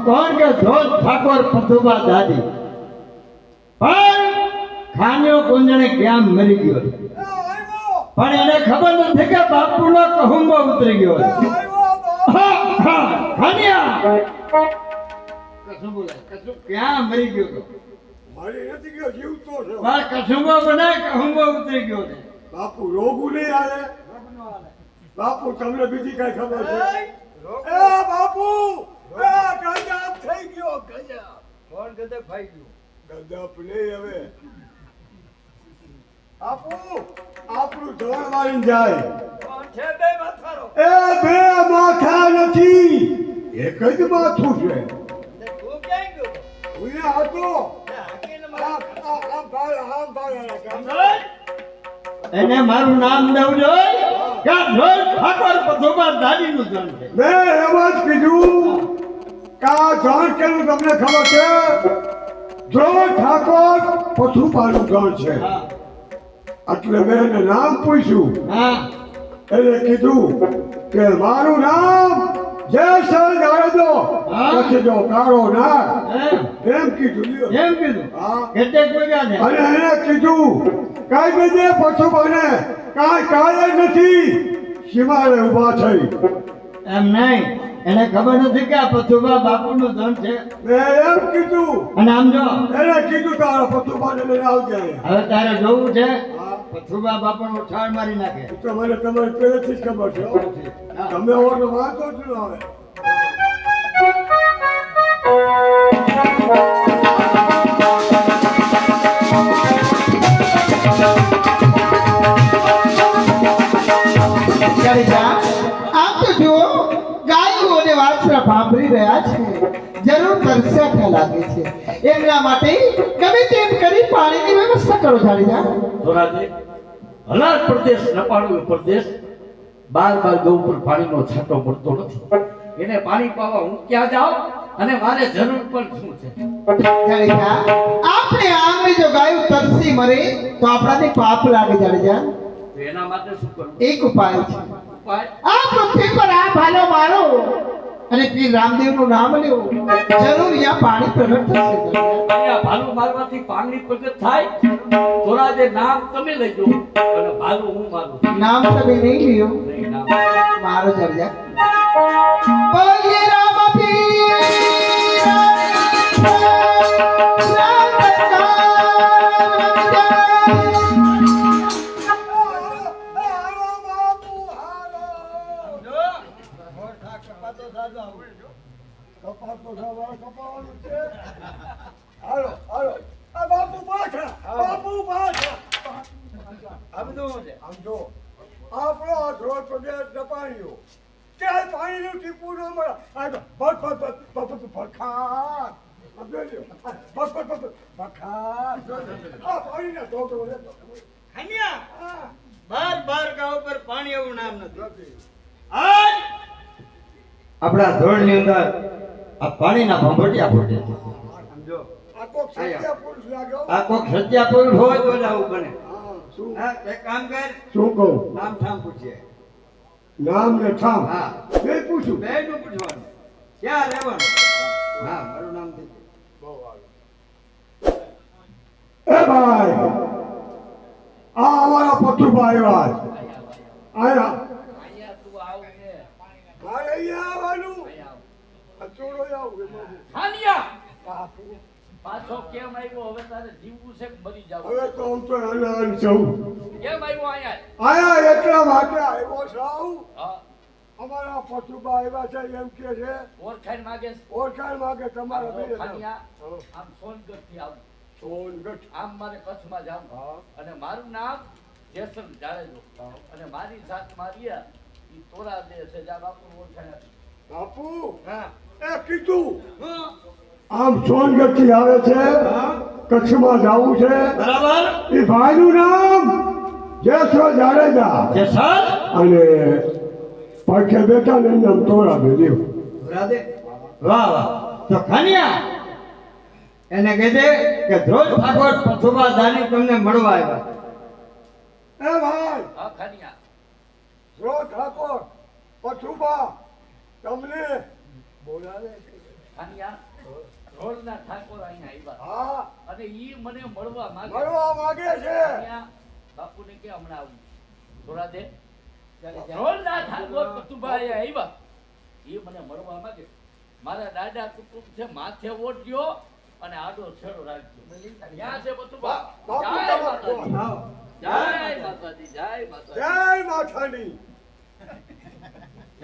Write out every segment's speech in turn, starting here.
कौन के धोल ठाकुर पथुबा दादी पर खानियो कुंजने क्या मरी गयो पर એને ખબર નથી કે બાપુનો કહુંબો ઉતરી ગયો હા હા ખાનિયા કસુંબો કસુ ક્યાં મરી ગયો તો મારી નથી ગયો જીવતો છે માર કસુંબો બનાય કહુંબો ઉતરી ગયો છે બાપુ રોગું નહીં આવે બાપુ તમને બીજી કઈ ખબર છે એ બાપુ ગજબ થઈ ગયો ગજબ કોણ ગજબ થઈ ગયો ગજબ નહીં હવે બાપુ આપણું ધોળ વાળી જાય કોણ છે બે માથારો એ બે માથા નથી એક જ માથું છે તું ક્યાં ગયો હું હતો એને મારું નામ દેવું જોઈએ કે ધોળ ઠાકોર પથુબા દાદી નું જન્મ છે મેં એમ જ કીધું કા જાણ કેવું તમને ખબર છે ધોળ ઠાકોર પથુબાનું ગણ છે એટલે મેં એને નામ પૂછ્યું એને કીધું કે મારું નામ જયસર જાડેજો પછી જો કાળો ના એમ કીધું હા એટલે કોઈ અને એને કીધું કઈ બીજે પથુબાને કાંઈ કાળે નથી સીમાડે ઊભા થઈ એમ નહીં એને ખબર નથી કે આ પથુબા બાપુનું ધન છે મેં એમ કીધું અને આમ જો એને કીધું તારા પથુબાને લઈને આવજે હવે તારે જોવું છે પથુબા બાપાનો ઠાળ મારી નાખે તો મને તમારી પહેલેથી જ ખબર છે તમે ઓર વાંચો જ ન આવે આમ તો જો ગાયો અને વાછરા ભાંભરી રહ્યા છે જરૂર તરસ્યા લાગે છે એમના માટે ગમે તેમ કરી પાણીની વ્યવસ્થા કરો જાડીજા ધોરાજી હલાર પ્રદેશ નપાળો પ્રદેશ બાર ગૌ પર પાણીનો છાંટો પડતો નથી એને પાણી પાવા હું ક્યાં જાઉં અને મારે જરૂર પણ શું છે જાડીજા આપણે આંગળી જો ગાયો તરસી મરે તો આપણાને પાપ લાગે જાડીજા તો એના માટે શું કરવું? એક ઉપાય છે ઉપાય? આ પૃથ્વી પર આ ભાલો મારો અને પીર રામદેવનું નામ લેવું જરૂર અહીંયા પાણી પ્રગટ થશે અહીંયા ભાલુ મારવાથી પાણી પ્રગટ થાય. થોડા જે નામ તમે લઈ દો અને ભાલુ હું મારું. નામ તમે નહીં લ્યો નહીં નામ. મારો ચર્ચા બોલીએ રામ પીર કપાતો સવાર કપાવાનું છે. હાલો હાલો આ બાપુ પાછા બાપુ પાછા આ બધું શું છે? આમ જો આપણો આ ધ્રોળ પ્રદેશ દબાણ્યો ત્યાં પાણીનું ટીપું ન મળે આ તો બસ બસ બસ બસ ભખાત બસ બસ બસ ભખાત આ પાણીના ઢોકળો લેતો ખાનિયા બાર ગાઉ પર પાણી એવું નામ નથી. આજ આપણા ધોળની અંદર આ પાણીના ભંભટિયા ફૂટે છે. સમજો આ કોક સત્ય પુરુષ લાગ્યો. આ કોક સત્યા પુરુષ હોય તો જ આવું બને. હા, શું હા, એક કામ કર, શું કહું નામ ઠામ પૂછીએ. નામ ને ઠામ હા, બે પૂછું બેયનું પૂછવાનું. ક્યાં રહેવાનું? હા, મારું નામ છે. એ ભાઈ આ અમારા પથુભાઈ વાત આયા અહીંયા તું આવ ને. મારે અહીંયા આવવાનું અહીંયા આવ. અચોડો આવું એમાં શું? ખાનિયા! બાપુ, પાછો કેમ આવ્યો? હવે તારે જીવવું છે કે મરી જાવું? હવે તો હું તો હલાલ છું કેમ આવ્યો અહીંયા? આયા એટલા માટે આવ્યો છું હા, અમારા પથુભા આવ્યા છે એમ કે છે ઓળખાણ માગે છે? ઓળખાણ માંગે તમારા બે ખાનિયા, આમ સોનગઢથી આવું. સોનગઢ આમ મારે કચ્છમાં જાવું. અને મારું નામ જેસલ જાડેજો. અને મારી જાત મારિયા ઈ તોરા દે છે. જા બાપુ ઓળખાણ આપી. બાપુ હા, એ કીધું હા, આમ સોનગઢ થી આવે છે કચ્છમાં જવું છે બરાબર. એ ભાઈનું નામ જેસલ જાડેજા જેસલ અને પડખે બેઠા ને એનું નામ તોરા બેલ્યો રાધે. વાહ વાહ. તો ખાનિયા એને કહેજે કે ધ્રોજ ઠાકોર પથુબા દાની તમને મળવા આવ્યા. એ ભાઈ હા ખાનિયા. રો ઠાકોર પથુબા તમને બોલાવે છે. ખાનિયા, રોડના ઠાકોર અહીંયા આવ્યા. હા અને ઈ મને મળવા માંગે. મળવા માંગે છે ખાનિયા, બાપુને કે હમણાં આવું. થોડા દે. રોડના ઠાકોર પતુભા અહીંયા આવ્યા. ઈ મને મળવા માંગે. મારા દાદા કુટુંબ છે માથે ઓઢ્યો અને આડો છેડો રાખજો. ક્યાં છે પતુભા? બાપુ જય તમારો માતાજી. આવો. જય માતાજી. જય માતાજી. જય માથાની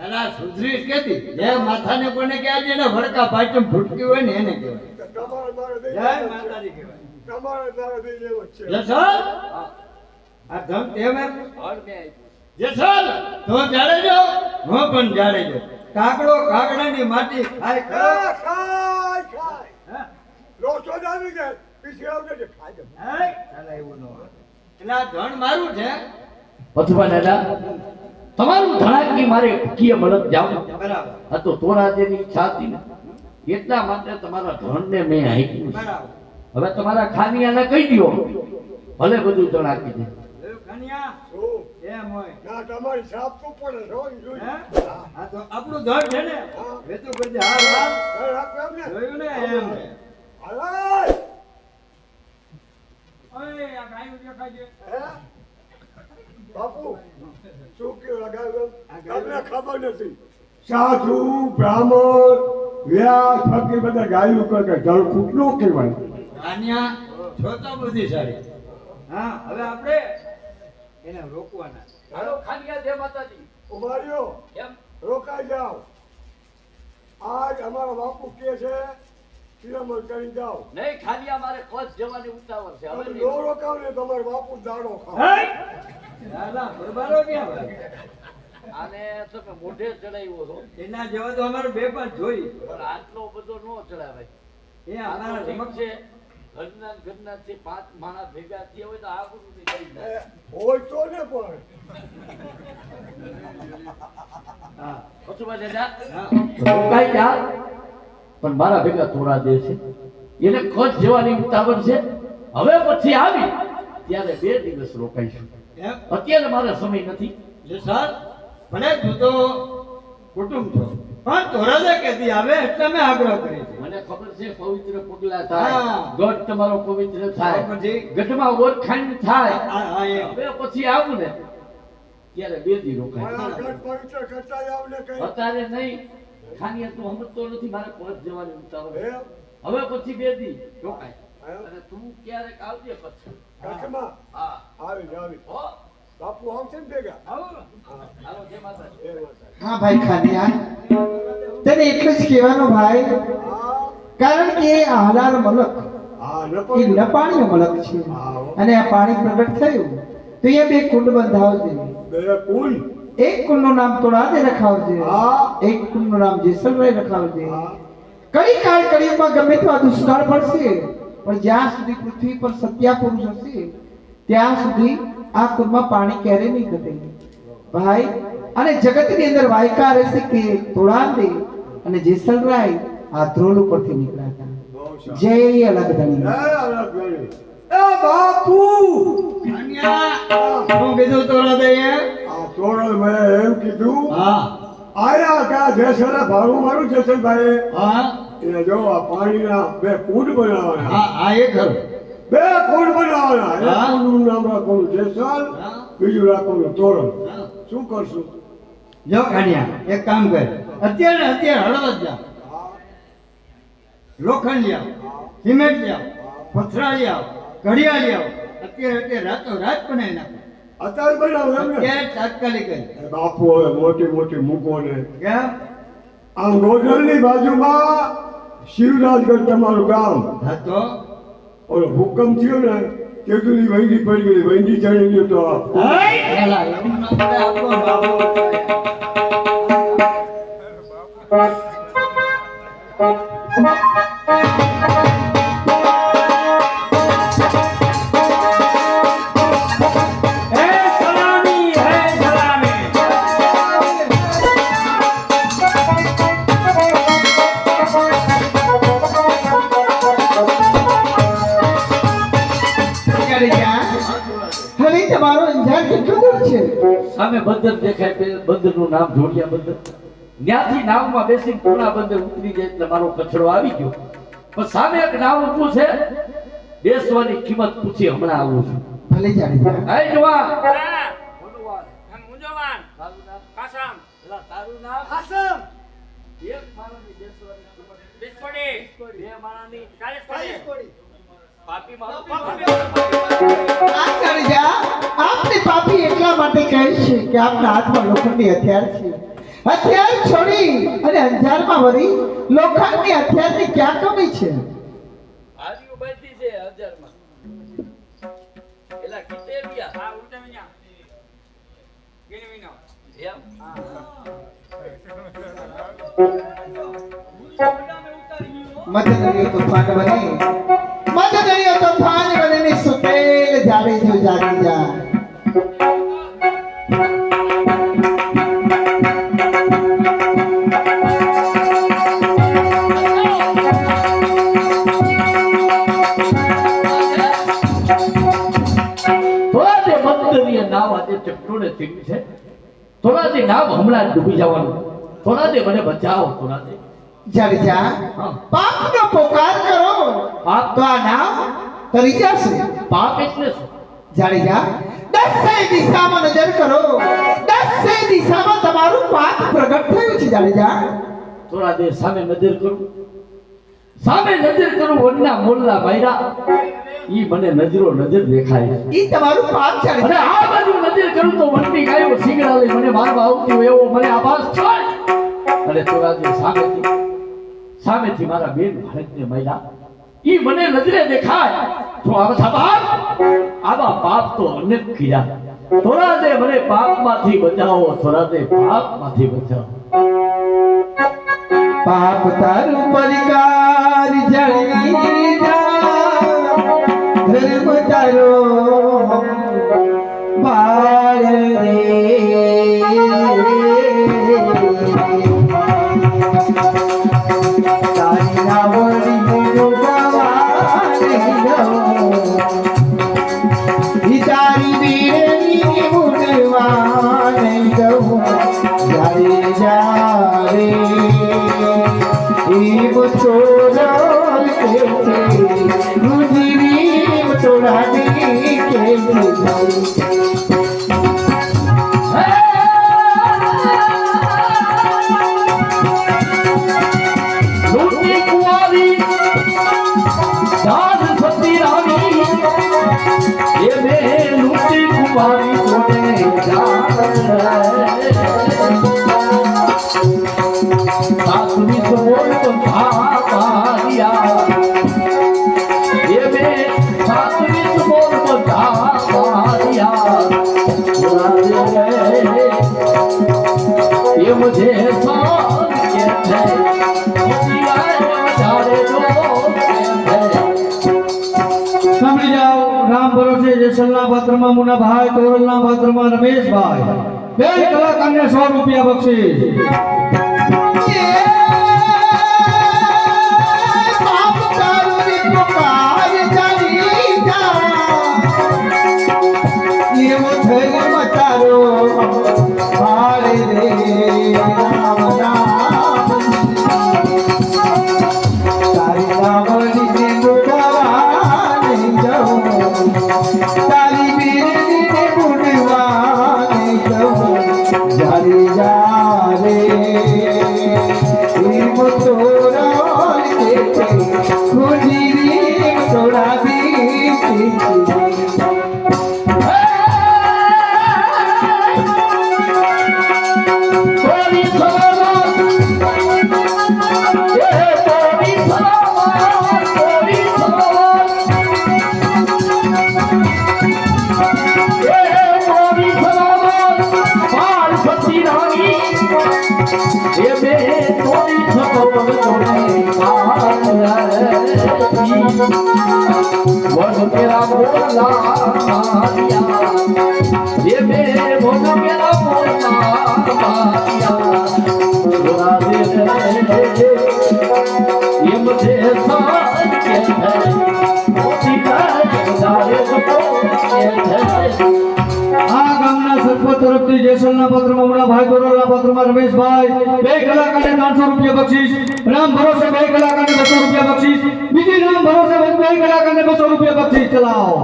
એના સુધરી કેતી જે માથાને કોને કહેવાય એને વડકા પાચમ ફૂટકી હોય ને એને કહેવાય. તમારે મારે દઈ જય માતાજી કહેવાય. તમારે મારે દઈ જેવો જ છે જેસલ હા, આ ધમ તેમે હળ મેં આપ્યું. જેસલ તો જાડેજો હું પણ જાડેજો. કાકડો કાકડાની માટી ખાય ખાય ખરો. ખાય હા? લોચો જામી જાય પીછે આવજે જે ખાઈ દે હાય, ચાલે એવું ન હોય. એટલે આ ધણ મારું છે. પતુભા દાદા, તમારું ધડાકી મારે કીએ મળત જાવ. બરાબર આ તો તોરા જેની ઈચ્છા હતી ને એટલા માટે તમારા ધણને મેં હાંક્યું છે. બરાબર. હવે તમારા ખાનિયાને કહી દ્યો ભલે બધું ધડાકી દે. એવું ખાનિયા શું એમ હોય. ના તમારી સાપ તો પડે છો ઈ હે? જોઈ આ તો આપણું ધડ છે ને વેતું કરજે. હા હા, ઘર રાખો એમ ને જોયું ને એમ. હાલાય ઓય આ ગાયું દેખાય છે. હે બાપુ શું કે લગાવ્યો તમને ખબર નથી સાધુ બ્રાહ્મણ વ્યાસ ફકીર બધા ગાયું કરે જળ કૂટનો કહેવાય ખાનિયા છો તો બુદ્ધિશાળી. હા, હવે આપણે એને રોકવાના. હાલો ખાનિયા જય માતાજી. ઉભાર્યો કેમ? રોકાઈ જાઓ આજ અમારા બાપુ કે છે શિરામણ કરી જાઓ નહીં ખાનિયા, મારે કચ્છ જવાની ઉતાવળ છે. હવે તમે નહીં. નો રોકાવ ને તમારા બાપુ દાડો ખાઓ હે? દાદા બરબારો ક્યાં ભાઈ? આને તમે મોઢે ચડાવ્યો છો એના જેવા તો અમારે બે પાંચ જોઈ. પણ આટલો બધો નો ચડાવાય. એ આ અમારા તો ઠીક ધમક છે. ઘરના થી 5 માણસ ભેગા થયા હોય તો આ બધું નહીં કરી એ, દે. હોય તો ને પણ હા. પશુભા દાદા, હા. રોકાઈ જા. પણ મારા ભેગા તોરા દે છે. એને કચ્છ જવાની ઉતાવળ છે. હવે પછી આવી ત્યારે 2 દિવસ રોકાઈશું. એમ? અત્યારે મારે સમય નથી. લે સર ભલે તું તો કુટુંબ છો પણ તોરાદે કેદી આવે એટલે મેં આગ્રહ કરી છે. મને ખબર છે પવિત્ર પગલા થાય, હા. ગઢ તમારો પવિત્ર થાય, પછી? ગઢમાં ઓળખાણ થાય. હા એમ. હવે પછી આવું ને ત્યારે 2 દી રોકાય. મારા ઘર પવિત્ર કરતા જાવ ને કઈ અત્યારે નહીં, ખાનીએ તું સમજતો નથી, મારે પહોંચ જવાની ઉતાવળ. હે? હવે પછી 2 દી રોકાય. હે? અને તું ક્યારેક આવજે પછી. કચ્છમાં હા. આવી હો. બાપુ આવશે ને ભેગા આવો. હાલો, જય માતાજી. એ વાત. હા ભાઈ ખાનિયા, તને એટલું જ કહેવાનું ભાઈ, હા કારણ કે આ હલાલ મલક હા એ નપો લપાણીનું મલક છે અને આ પાણી પ્રગટ થયું તો અહીંયા 2 કુંડ બંધાવજે. બે કુલ એક કુંડનું નામ તોડાદે રખાવજે, હા એક કુંડનું નામ જેસલરાય રખાવજે. હા કડી કાળ કળિયુગમાં ગમે તેવા દુષ્કાળ પડશે પણ જ્યાં સુધી પૃથ્વી પર સત્યા પુરુષ હશે ત્યાં સુધી આ કુંડમાં પાણી ક્યારે નહીં ઘટે ભાઈ. અને જગતની અંદર વાયકા રહેશે કે તોડાદે અને જેસલરાય આ ધ્રોલ ઉપરથી નીકળ્યા હતા. બહુ સારું. જય અલગ ધણી. એ અલગ ગણી. એ બાપુ કન્યા શું કીધું તોરાદે આ તોરણ મેં એમ કીધું હા આયા કા જેસરે ભાડું મારું જેસલભાઈ હા એ જો આ પાણીના 2 કુંડ બનાવવાના હા આ એ ખરું. 2 કુંડ બનાવવાના એક હા. કુંડનું નામ રાખવાનું જેસલ હા. બીજું રાખવાનું તોરણ હા. શું કરશું જો કન્યા એક કામ કર, અત્યારે હળવદ જા, લોખંડ લ્યાવ, સિમેન્ટ લ્યાવ, પથરા લ્યાવ, ઘડિયાળ લ્યાવ, અત્યારે રાતો રાત બનાવી નાખો. અત્યારે બનાવો એમ ને અત્યારે તાત્કાલિક જ. એ બાપુ હવે મોટી મોટી મૂકો ને કેમ? આમ ગોધલની બાજુમાં શિવરાજગઢ તમારું ગામ હા તો ઓલો ભૂકંપ થયો ને તેટલી વૈંડી પડી ગઈ વૈંડી ચડી ગયો તો આ પેલા એવું ન કરે આપણો બાબો. હવે તમારો અંજાર કેટલો દૂર છે? સામે બંદર દેખાય, બંદરનું નામ ઢોળિયા બંદર. ત્યાંથી નાવમાં બેસીને પૂર્ણા બંદર ઉતરી જાય એટલે મારો કચરો આવી ગયો. પણ સામે એક નાવ ઊભું છે, બેસવાની કિંમત પૂછી હમણાં આવું છું. ભલે જાણી જા. હે જુવાન, મુંજવાન તારું નામ? કાસમ પેલા તારું નામ? કાસમ એક માણસની બેસવાની કિંમત, 20 કોડી 2 માણસની 40 કોડી પાપી મારો આ જાણી જા. આપને પાપી એટલા માટે કહે છે કે આપના હાથમાં લોખંડની હથિયાર છે. હથિયાર છોડી અને અંજારમાં વળી લોખંડની હથિયારની ક્યાં કમી છે? હારીઓ બાંધી છે 1000 માં. પેલા કિતેરિયા આ ઉલટા વિના ગેને વિના એમ. મધદરિયો તોફાન બને, મધદરિયો તોફાન બને ને સુતેલ જાળી જો જાગી જા. થોડા જે મંદિરીય નાવ આજે ચકડોળે ચીડી છે, થોડા જે નાવ હમણાં જ ડૂબી જવાનું. થોડા જે મને બચાવો, થોડા જે. જાડી જા. પાપનો પોકાર કરો પાપ તો આ નામ તરી જશે. પાપ એટલે શું? જાડી જા. 10 દિશામાં નજર કરો, 10 દિશામાં તમારું પાપ પ્રગટ થયું છે. જાડી જા. થોડા જે સામે નજર કરું, સામે નજર કરું, વનના મોલ્લા માયરા, ઈ મને નજરો નજર દેખાય છે. ઈ તમારું પાપ જાડી અને જા. આ બાજુ નજર કરું તો વનની ગાયો શીંગડા લઈ મને મારવા આવતી હોય એવો મને આભાસ થાય. અને થોડા જે સામેથી મારા બેન ભારતને મહિલા, ઈ મને નજરે દેખાય તો આવા પાપ તો અનેક કર્યા. થોડા દે મને પાપમાંથી બચાવો, થોડા દે પાપમાંથી બચાવો. પાપ તારું પરિકાર જાણી જા, ધર્મ તારો બાળ રે. તારી નાવડી ડૂબાવા નહીં દઉં, ઈ તારી બેની जा रे ई तोरा के गुजरी तोरा के लूटी कुंवारी दाद सती रानी ये में लूटी कुंवारी तोने सातवीं तो बोल तो भारिया ये में सातवीं तो बोल तो भारिया ये मुझे सान कहते સાંભળી જાઓ રામ ભરોસે જેસલના પાત્રમાં મુનાભાઈ તોરલના પાત્રમાં રમેશભાઈ બે કલાકારને 100 રૂપિયા બક્ષિસ वो मेरा बोला मारिया ये मेरे वो मेरा बोला मारिया बुरा दे ये मुझे साथ के है मोती का जारे को આ ગામના સરપંચ તરફથી જેસલના પત્રમાં મુનાભાઈ તોરલના પત્રમાં રમેશભાઈ બે કલાકારને 300 રૂપિયા બક્ષિસ રામ ભરોસે બે કલાકારને 200 રૂપિયા બક્ષિસ બીજી રામ ભરોસે બે કલાકારને 200 રૂપિયા બક્ષિસ ચલાવો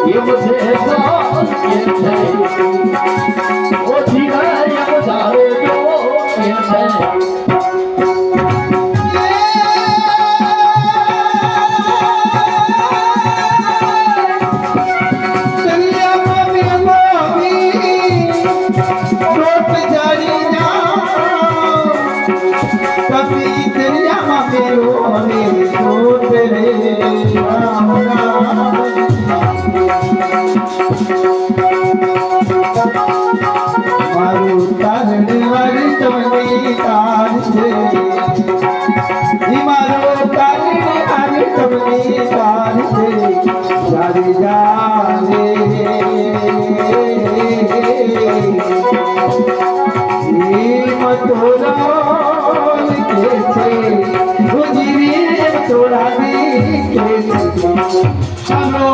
ये मुझे साथ के है वो जीवा ये जारे जो के है સાંભળો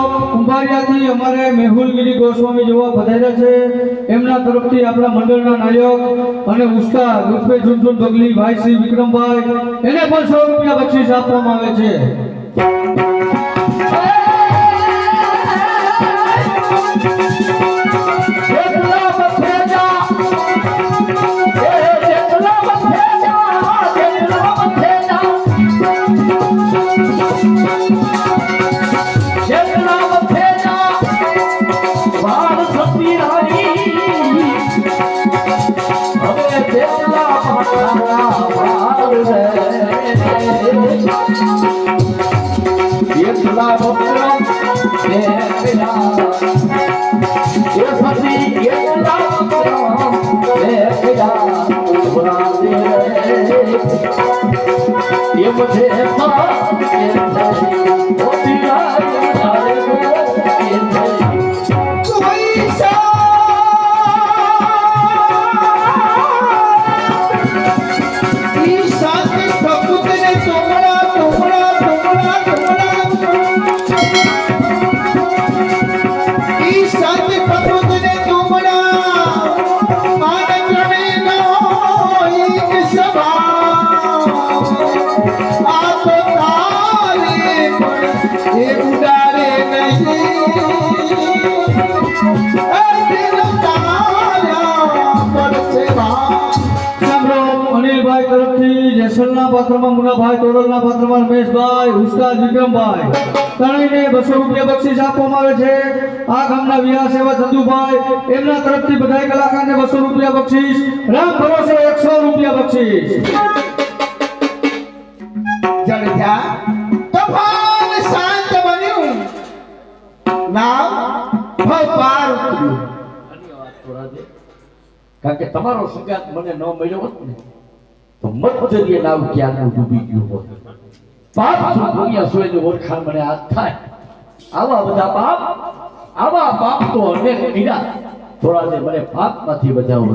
વખતથી અમારે મેહુલગીરી ગોસ્વામી જોવા પધાર્યા છે એમના તરફથી આપણા મંડળના નાયક અને ઉસ્તાદ ઉર્ફે ઝુનઝુન બગલી ભાઈ શ્રી વિક્રમભાઈ એને પણ 100 રૂપિયા બક્ષિસ આપવામાં આવે છે. અનિલભાઈ તરફથી જેસલના પાત્રમાં મુનાભાઈ, તોરલના પાત્રમાં રમેશભાઈ, ઉસ્તાદ વિક્રમભાઈ ત્રણેયને 200 રૂપિયા બક્ષિસ આપવામાં આવે છે. આ ગામના વિહાર સેવા ચંદુભાઈ એમના તરફથી બધાય કલાકારને 200 રૂપિયા બક્ષિસ. રામ ભરોસે 100 રૂપિયા બક્ષિસ. જડજા તોફાન શાંત બન્યું, નામ ભવપાર ઉતર્યું. ધન્યવાદ થોરાદે. કારણ કે તમારો સંગાત મને ન મળ્યો હોત ને તો મધ્યરીય નાવ ક્યાંનું ડૂબી ગયું હોત. પાપ શું પુણ્ય શું એની ઓળખાણ મને આજ થાય. આવા બધા પાપ, આવા પાપ તો અનેક કર્યા. થોરાદે મને પાપમાંથી બચાવો.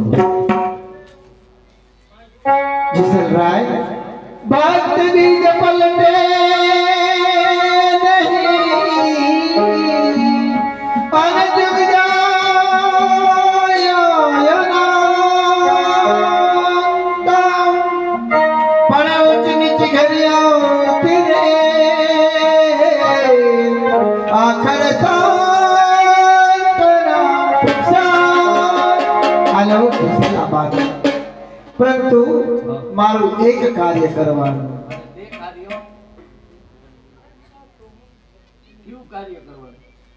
જસરાય ભક્ત બીજ પલટે નહીં, અન જુગ જાય અનાતા, પણ ઊંચ નીચ ઘર્યા તીરે આખર હાલો ઇસ્લામાબાદ. પરંતુ મારું એક કાર્ય કરવાનું.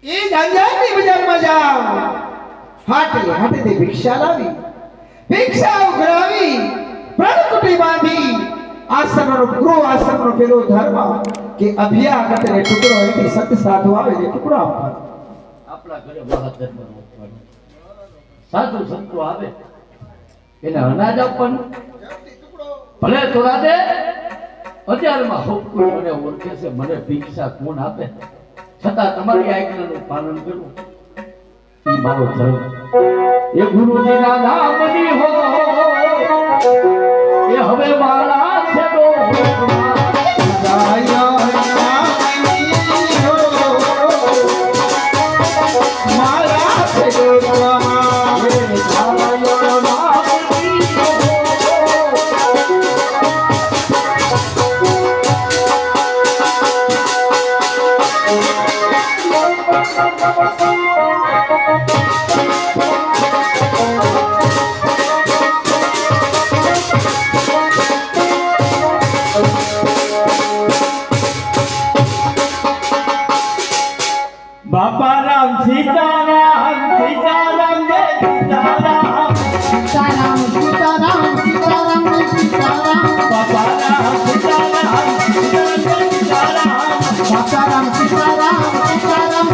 એ જાંજાની બજારમાં જાઓ, હાટે ભિક્ષા લાવી, ભિક્ષા ઉઘરાવી, પ્રાણકુટી બાંધી, આશ્રમનો ગૃહ આશ્રમનો પેલો ધર્મ કે અભ્યાગત ને ટુકડો એથી સત સાધુ આવે છે ટુકડો આપવાનો. આપણા ઘરે મહાધર્મ આપવાનું. સાધુ સંતો આવે એને અનાજ આપવાનું. ભલે થોરાદે અત્યારમાં હોકું મને ઓળખે છે, મને ભિક્ષા કોણ આપે, છતાં તમારી આજ્ઞાનું પાલન કરું એ મારો ધર્મ. એ ગુરુજીના નામની હો એ હવે મારા છે તો બાપા રામ સીતારામ, સીતારામ જય સીતારામ, સીતારામ સીતારામ સીતારામ સીતારામ, બાપા રામ સીતારામ, સીતારામ જય સીતારામ, સીતારામ સીતારામ સીતારામ સીતારામ,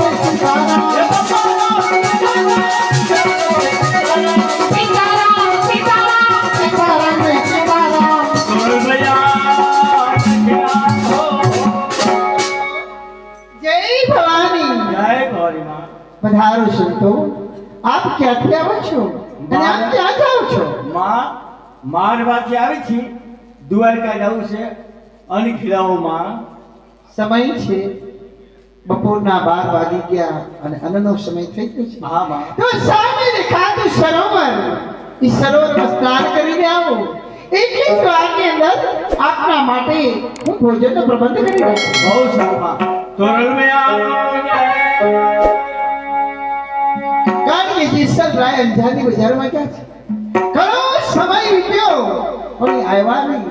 પધારો સંતો. આપ ક્યાંથી આવો છો અને આપ ક્યાં જાઓ છો? મારવાથી આવી છી, દ્વારકા જવું છે અને ખીરાઓમાં સમય છે બપોરના 12 વાગી ગયા અને અન્નનો સમય થઈ ગયો છે. હા માં તો સામે દેખાતું સરોવર, એ સરોવરમાં સ્નાન કરીને આવો. એટલી જ વારની અંદર આપના માટે હું ભોજનનો પ્રબંધ કરી દઉં છું. બહુ સારું માં તોરલ મે કારણ કે જેસલ રાય અંજારની બજારમાં ગયા છે. ઘણો સમય વીત્યો પણ એ આવ્યા નહીં.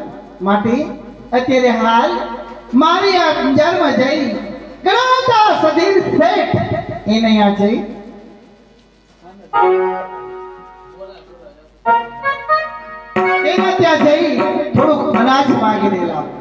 માટે અત્યારે હાલ મારી આ અંજારમાં જઈ ગણાતા સદીર શેઠ એને અહીંયા જઈ એના ત્યાં જઈ થોડુંક અનાજ માંગીને લાવો.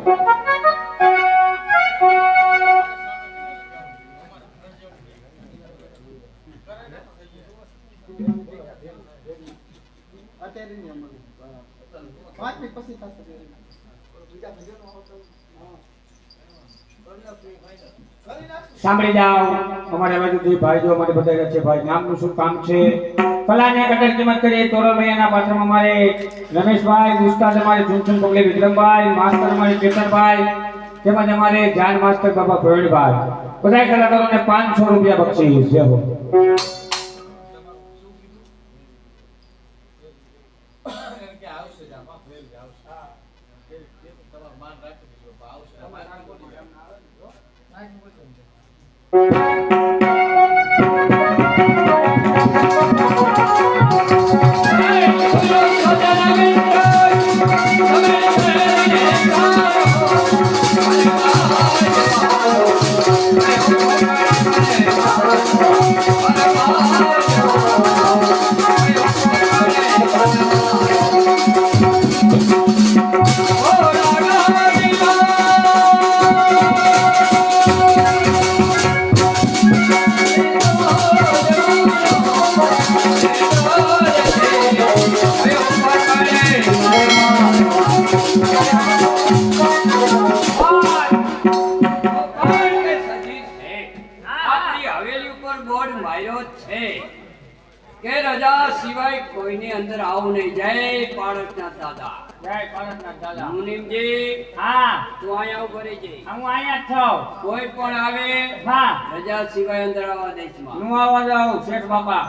સાંભળી જાઓ અમારા બાજુથી ભાઈ જો અમારે બતાવી રહ્યા છે ભાઈ નામનું શું કામ છે કલાને કદર કિંમત કરીએ તોરલ મૈયાના પાત્રમાં અમારે રમેશભાઈ ઉસ્તાદ અમારે ચુનચુન પગલે વિક્રમભાઈ માસ્ટર અમારે કેતનભાઈ તેમજ અમારે જાન માસ્ટર બાબા પ્રવીણભાઈ બધા કલાકારોને 500 રૂપિયા બક્ષીસ છે હો સિવાય કોઈની અંદર આવું નહીં. જય પાળકના દાદા. જય પાળકના દાદા. મુનિમજી હા તું અહીંયા ઉભો રહી જઈ. હું અહીંયા જ છું. કોઈ પણ આવે હા રજા સિવાય અંદર આવવા દઈશ માં. હું આવવા જાઉં શેઠ બાપા.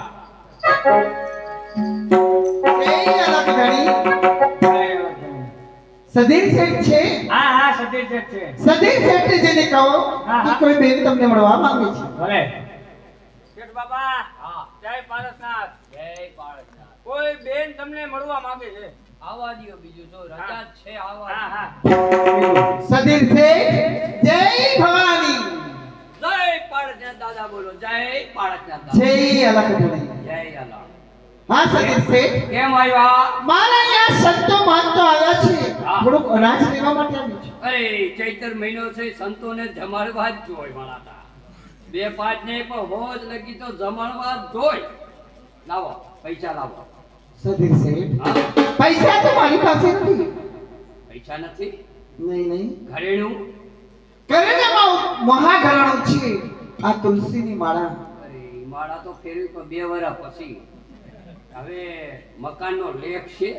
સધીર શેઠ છે. હા હા સતીર શેઠ છે. સધીર શેઠ જેને કહો હા, કે હા. કોઈ બેન તમને મળવા માંગે છે. ભલે શેઠ બાપા હા જય પાળકનાથ. જય પાળકનાથ. કોઈ બેન તમને મળવા માંગે છે. આવવા દ્યો બીજું તો રજા જ છે આવવા હા દ્યો. હા સધીર શેઠ જય ભવાની જય પાળકનાથ દાદા બોલો. જય પાળકનાથ દાદા. જય અલખધણી. જય અલ્લાહ. હા સધીર શેઠ કેમ આવ્યા? મારા અહીંયા સંતો માનતો આવ્યા છે. હા. થોડુંક અનાજ લેવા માટે આવ્યું છે. અરે ચૈતર મહિનો છે સંતોને જમાડવા જ જોઈ મારા. 2-5 ને પણ હોજ લગી તો જમાડવા જ જોઈ. લાવો પૈસા લાવો. સધીર શેઠ હા પૈસા તો મારી પાસે નથી. પૈસા નથી. નહીં ઘરેણું કરેનામાં મહાઘરાણું છે. આ તુલસીની માળા. અરે ઈ માળા તો ફેરવી પણ 2 વર્ષ પછી. હવે મકાનનો લેખ છે.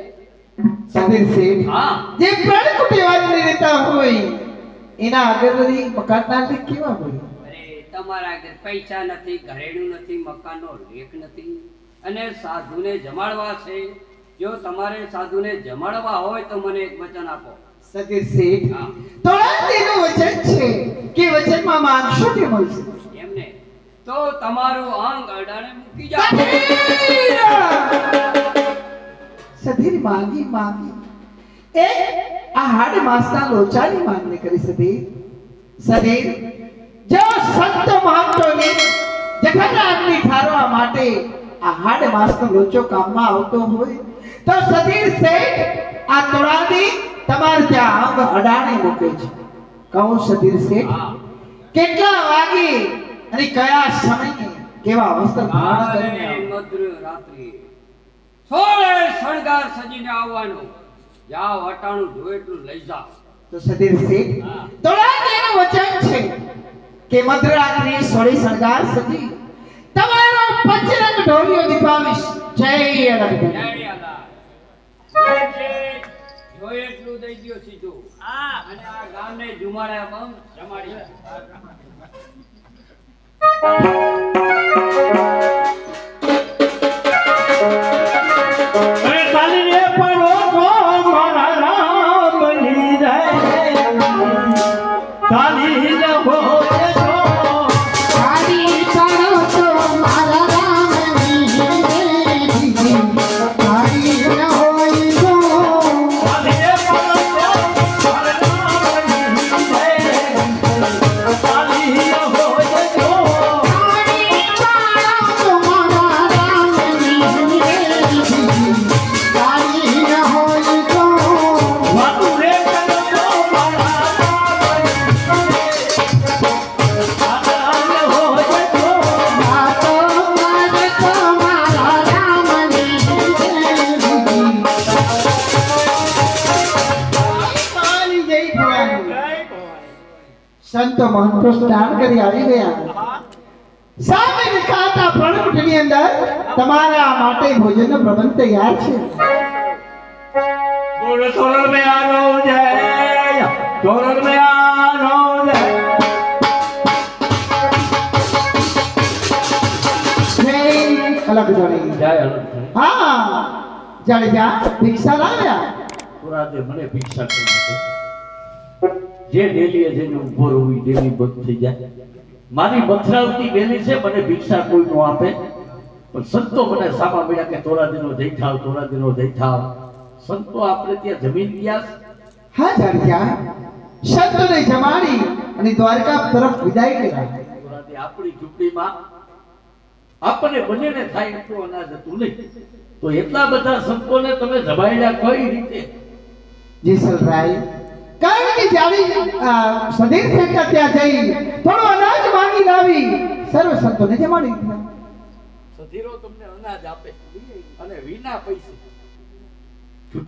સધીર શેઠ હા જે પ્રાણકુટીવાદને રહેતા હોય એના આગળની મકાનના લેખ કેવા હોય? અરે તમારા આગળ પૈસા નથી, ઘરેણું નથી, મકાનનો લેખ નથી અને સાધુને જમાડવા છે. જો તમારે સાધુને જમાડવા હોય તો મને એક વચન આપો. સધીર શેઠ હા તોળાંતીનું વચન છે કે વચનમાં માંગશો તે મળશે. એમને તો તમારું અંગ અડાણે મૂકી જાઓ. સધીર માંગી એ આ હાડ માસના લોચાની માંગણી કરી. સધીર જો સંત મહંતોની જગન્નાથની ઠારવા માટે આ હાડ માસનો લોચો કામમાં આવતો હોય તો સધીર શેઠ આ તોળાદી તમારે ત્યાં અંગ અડાણે મૂકે છે. કહો સધીર શેઠ હા કેટલા વાગે અને કયા સમયે કેવા વસ્ત્ર ધારણ કરીને આરે આવો? મધુર રાત્રિ 16 શણગાર સજીને આવવાનું. જાઓ અટાણું જો એટલું લઈ જાઓ. તો સધીર શેઠ હા તોળાદીનું વચન છે કે મધરાત્રિએ સોળી શણગાર સજી તમારો પંચરંગ ઢોલિયો દીપાવીશ. જય અલખધણી. જય અલ્લાહ. જોઈ એટલું દઈ દ્યો સીધું. હા અને આ ગામને જુમાડા બંધ જમાડી. અરે તાલી રે પરો તો મારા રામની રે તાલી ન હોય જો તારી કરો તો મારા રામની રે તારી ન હોય તો તાલી રે પરો તો મારા રામની રે તાલી ન હોય જો તારી કરો તો મારા રામની રે તારી ન હોય તો વાતું રે કરો તો મારા રામની રે હોય જો વાતો કરે તો મારા રામની રે પાણી જઈ ભવાની સંતો મહંતો સ્નાન કરી આવી ગયા સામે દેખાતા પ્રણકુટની અંદર તમારા માટે ભોજનનો પ્રબંધ તૈયાર છે તોરણ में आनो जय तोरण में आनो जय જય અલગ જાણી જાય અલગ હા જાડેજા ભિક્ષા લાવ્યા પુરાદે મને ભિક્ષા કરી છે જે ડેલીએ જઈને ઊભો રહું ઈ ડેલી બંધ થઈ જાય મારી મથરાવતી બેલી છે મને ભિક્ષા કોઈ નો આપે પણ સંતો મને સામા મળ્યા કે તોરાદીનો જઈ થાવ સંતો આપણે ત્યાં જમીન ગયા હા જાડેજા સંતોને જમાડી અને દ્વારકા તરફ વિદાય કર્યા તોરાદી આપણી ઝૂંપડીમાં આપણને બંનેને થાય એટલું અનાજ હતું નહીં તો એટલા બધા સંતોને તમે જમાડ્યા કઈ રીતે જેસલરાય કારણ કે જ્યારે સદીર શેઠા ત્યાં જઈ થોડો અનાજ માંગી લાવી સર્વ સંતોને જમાડી દીધા સધીરો તમને અનાજ આપે અને વિના પૈસે